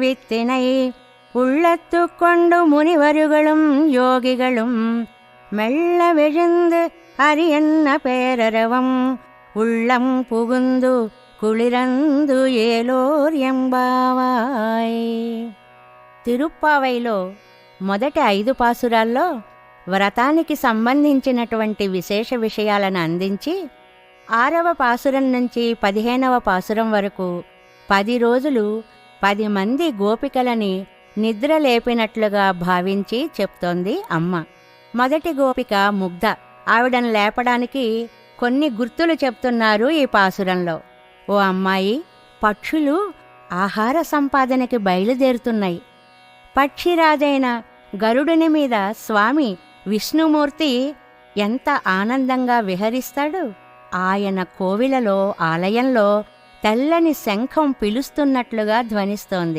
வித்தினை உள்ளத்து கொண்டு முனிவர்களும் யோகிகளும் மெல்ல விழுந்து அரியன்ன பேரரவம் உள்ளம் புகுந்து కుళిరందు ఏలోర్ ఎంబావాయ్. తిరుప్పావైలో మొదటి 5 పాసురాల్లో వ్రతానికి సంబంధించినటువంటి విశేష విషయాలను అందించి 6వ పాసురం నుంచి 15వ పాసురం వరకు 10 రోజులు 10 మంది గోపికలని నిద్ర లేపినట్లుగా భావించి చెప్తోంది అమ్మ. మొదటి గోపిక ముగ్ధ. ఆవిడను లేపడానికి కొన్ని గుర్తులు చెప్తున్నారు ఈ పాసురంలో. ఓ అమ్మాయి, పక్షులు ఆహార సంపాదనకి బయలుదేరుతున్నాయి. పక్షిరాజైన గరుడుని మీద స్వామి విష్ణుమూర్తి ఎంత ఆనందంగా విహరిస్తాడు. ఆయన కోవిలలో ఆలయంలో తెల్లని శంఖం పిలుస్తున్నట్లుగా ధ్వనిస్తోంది.